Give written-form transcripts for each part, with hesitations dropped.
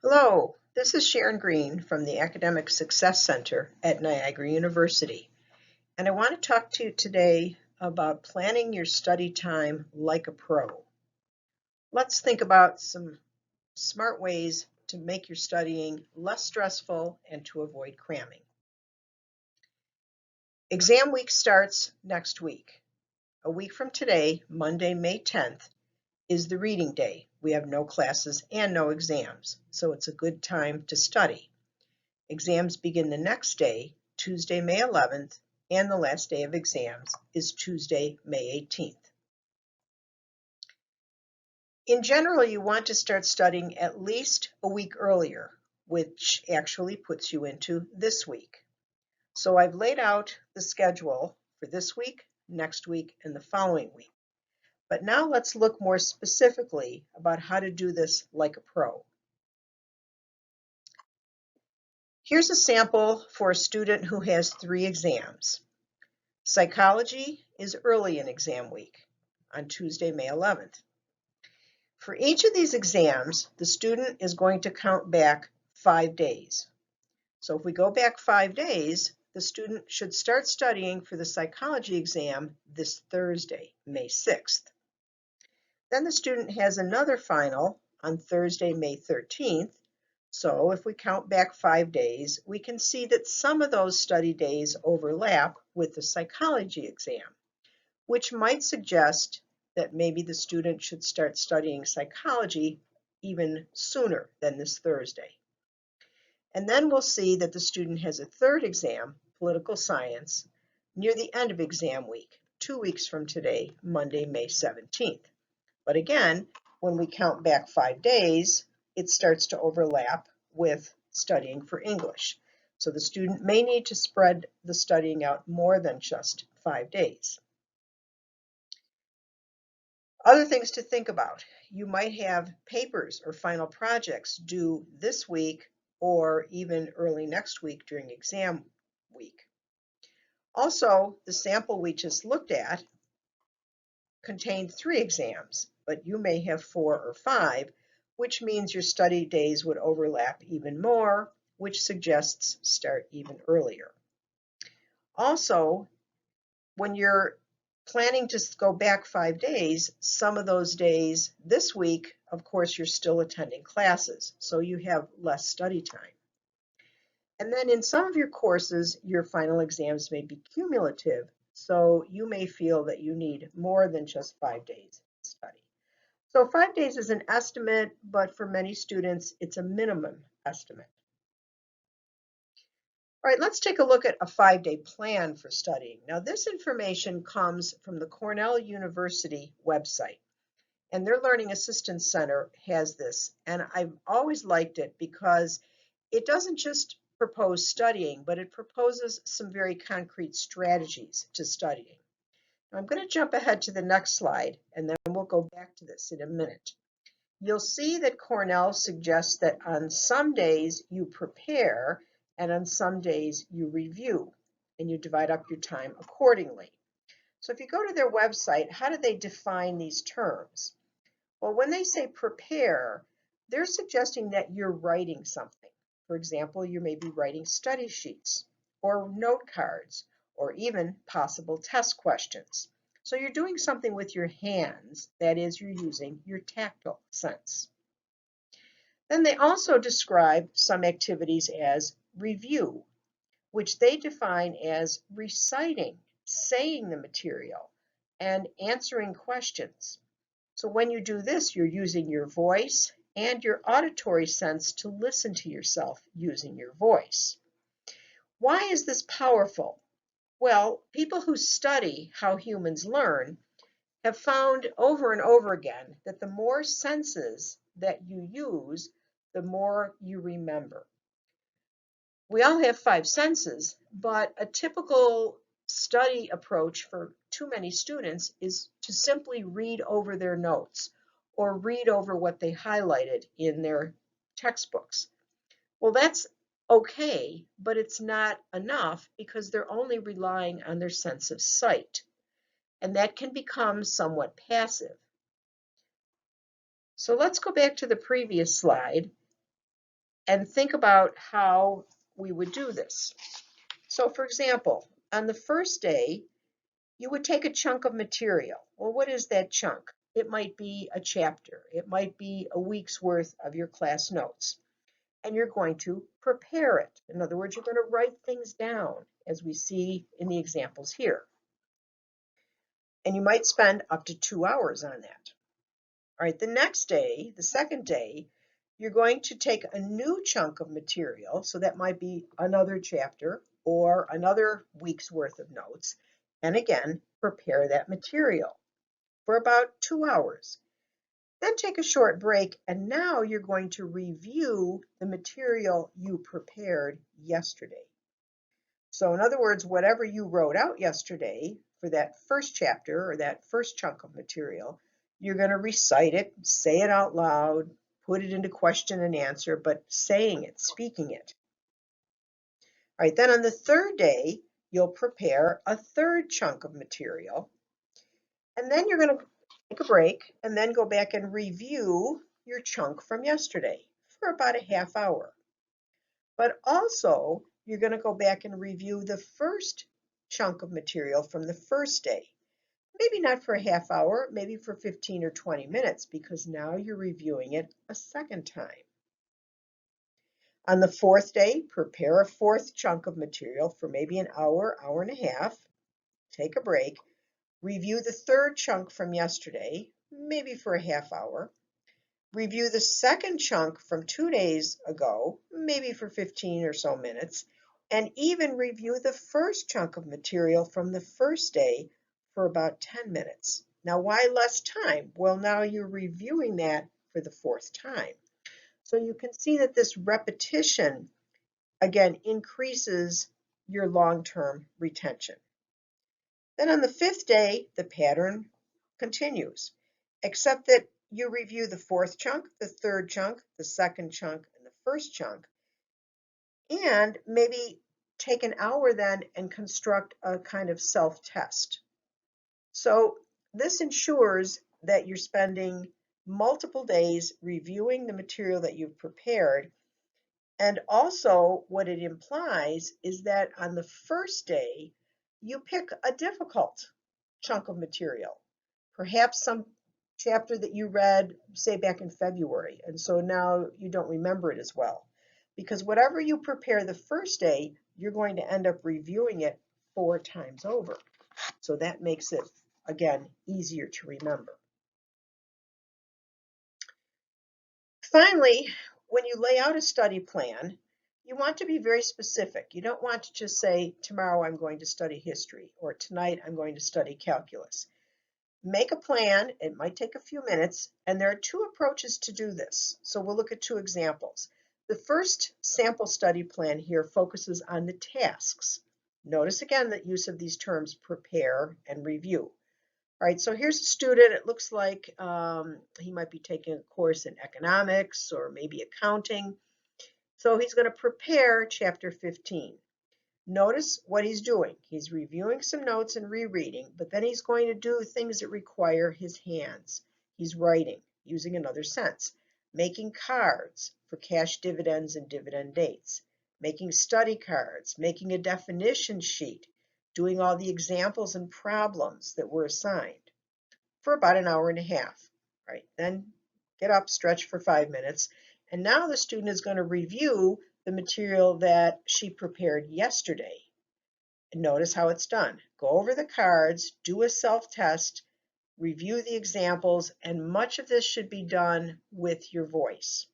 Hello, this is Sharon Green from the Academic Success Center at Niagara University, and I want to talk to you today about planning your study time like a pro. Let's think about some smart ways to make your studying less stressful and to avoid cramming. Exam week starts next week. A week from today, Monday, May 10th, is the reading day. We have no classes and no exams, so it's a good time to study. Exams begin the next day, Tuesday, May 11th, and the last day of exams is Tuesday, May 18th. In general, you want to start studying at least a week earlier, which actually puts you into this week. So I've laid out the schedule for this week, next week, and the following week. But now let's look more specifically about how to do this like a pro. Here's a sample for a student who has 3 exams. Psychology is early in exam week on Tuesday, May 11th. For each of these exams, the student is going to count back 5 days. So if we go back 5 days, the student should start studying for the psychology exam this Thursday, May 6th. Then the student has another final on Thursday, May 13th. So if we count back 5 days, we can see that some of those study days overlap with the psychology exam, which might suggest that maybe the student should start studying psychology even sooner than this Thursday. And then we'll see that the student has a third exam, political science, near the end of exam week, 2 weeks from today, Monday, May 17th. But again, when we count back 5 days, it starts to overlap with studying for English. So the student may need to spread the studying out more than just 5 days. Other things to think about. You might have papers or final projects due this week or even early next week during exam week. Also, the sample we just looked at contained 3 exams, but you may have 4 or 5, which means your study days would overlap even more, which suggests start even earlier. Also, when you're planning to go back 5 days, some of those days this week, of course, you're still attending classes, so you have less study time. And then in some of your courses, your final exams may be cumulative, so you may feel that you need more than just 5 days to study. So 5 days is an estimate, but for many students, it's a minimum estimate. All right, let's take a look at a 5-day plan for studying. Now, this information comes from the Cornell University website, and their Learning Assistance Center has this. And I've always liked it because it doesn't just propose studying, but it proposes some very concrete strategies to studying. Now, I'm going to jump ahead to the next slide, and then we'll go back to this in a minute. You'll see that Cornell suggests that on some days you prepare and on some days you review, and you divide up your time accordingly. So if you go to their website, how do they define these terms? Well, when they say prepare, they're suggesting that you're writing something. For example, you may be writing study sheets or note cards or even possible test questions. So you're doing something with your hands, that is, you're using your tactile sense. Then they also describe some activities as review, which they define as reciting, saying the material, and answering questions. So when you do this, you're using your voice and your auditory sense to listen to yourself using your voice. Why is this powerful? Well, people who study how humans learn have found over and over again that the more senses that you use, the more you remember. We all have 5 senses, but a typical study approach for too many students is to simply read over their notes or read over what they highlighted in their textbooks. Well, that's okay, but it's not enough because they're only relying on their sense of sight, and that can become somewhat passive. So let's go back to the previous slide and think about how we would do this. So for example, on the first day, you would take a chunk of material. Well, what is that chunk? It might be a chapter. It might be a week's worth of your class notes. And you're going to prepare it. In other words, you're going to write things down as we see in the examples here. And you might spend up to 2 hours on that. All right, the next day, the second day, you're going to take a new chunk of material. So that might be another chapter or another week's worth of notes. And again, prepare that material for about 2 hours. Then take a short break, and now you're going to review the material you prepared yesterday. So in other words, whatever you wrote out yesterday for that first chapter or that first chunk of material, you're going to recite it, say it out loud, put it into question and answer, but saying it, speaking it. All right, then on the third day, you'll prepare a third chunk of material. And then you're going to take a break and then go back and review your chunk from yesterday for about a half hour. But also, you're going to go back and review the first chunk of material from the first day. Maybe not for a half hour, maybe for 15 or 20 minutes, because now you're reviewing it a second time. On the fourth day, prepare a fourth chunk of material for maybe an hour, hour and a half. Take a break. Review the third chunk from yesterday, maybe for a half hour. Review the second chunk from 2 days ago, maybe for 15 or so minutes, and even review the first chunk of material from the first day for about 10 minutes. Now, why less time? Well, now you're reviewing that for the fourth time. So you can see that this repetition, again, increases your long-term retention. Then on the fifth day, the pattern continues, except that you review the fourth chunk, the third chunk, the second chunk, and the first chunk, and maybe take an hour then and construct a kind of self-test. So this ensures that you're spending multiple days reviewing the material that you've prepared. And also what it implies is that on the first day, you pick a difficult chunk of material, perhaps some chapter that you read, say back in February, and so now you don't remember it as well. Because whatever you prepare the first day, you're going to end up reviewing it 4 times over. So that makes it, again, easier to remember. Finally, when you lay out a study plan, you want to be very specific. You don't want to just say, tomorrow I'm going to study history, or tonight I'm going to study calculus. Make a plan. It might take a few minutes, and there are 2 approaches to do this. So we'll look at 2 examples. The first sample study plan here focuses on the tasks. Notice again the use of these terms, prepare and review. All right, so here's a student. It looks like he might be taking a course in economics or maybe accounting. So he's going to prepare chapter 15. Notice what he's doing. He's reviewing some notes and rereading, but then he's going to do things that require his hands. He's writing, using another sense, making cards for cash dividends and dividend dates, making study cards, making a definition sheet, doing all the examples and problems that were assigned for about an hour and a half. Right? Then get up, stretch for 5 minutes, and now the student is going to review the material that she prepared yesterday. And notice how it's done. Go over the cards, do a self-test, review the examples, and much of this should be done with your voice.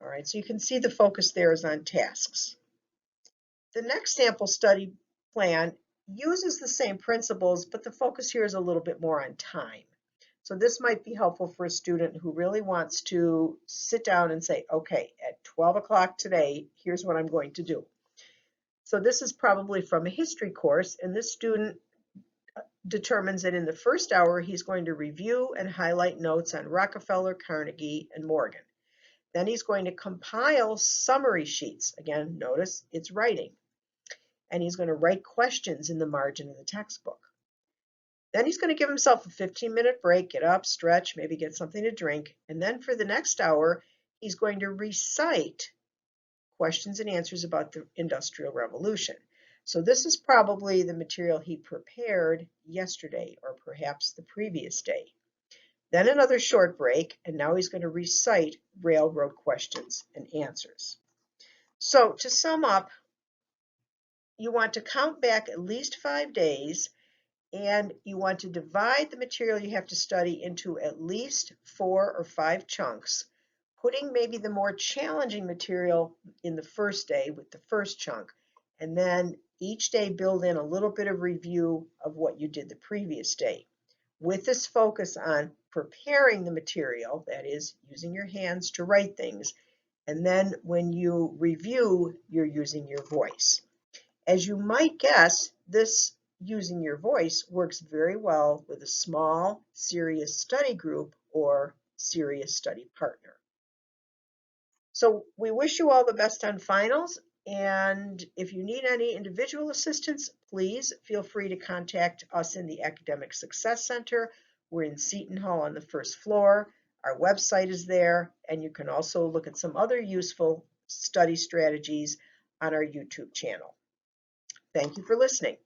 All right, so you can see the focus there is on tasks. The next sample study plan uses the same principles, but the focus here is a little bit more on time. So this might be helpful for a student who really wants to sit down and say, okay, at 12 o'clock today, here's what I'm going to do. So this is probably from a history course, and this student determines that in the first hour, he's going to review and highlight notes on Rockefeller, Carnegie, and Morgan. Then he's going to compile summary sheets. Again, notice it's writing. And he's going to write questions in the margin of the textbook. Then he's going to give himself a 15-minute break, get up, stretch, maybe get something to drink. And then for the next hour, he's going to recite questions and answers about the Industrial Revolution. So this is probably the material he prepared yesterday or perhaps the previous day. Then another short break, and now he's going to recite railroad questions and answers. So to sum up, you want to count back at least 5 days, and you want to divide the material you have to study into at least 4 or 5 chunks, putting maybe the more challenging material in the first day with the first chunk, and then each day build in a little bit of review of what you did the previous day. With this focus on preparing the material, that is, using your hands to write things, and then when you review, you're using your voice. As you might guess, this using your voice works very well with a small, serious study group or serious study partner. So we wish you all the best on finals, and if you need any individual assistance, please feel free to contact us in the Academic Success Center. We're in Seton Hall on the first floor. Our website is there, and you can also look at some other useful study strategies on our YouTube channel. Thank you for listening.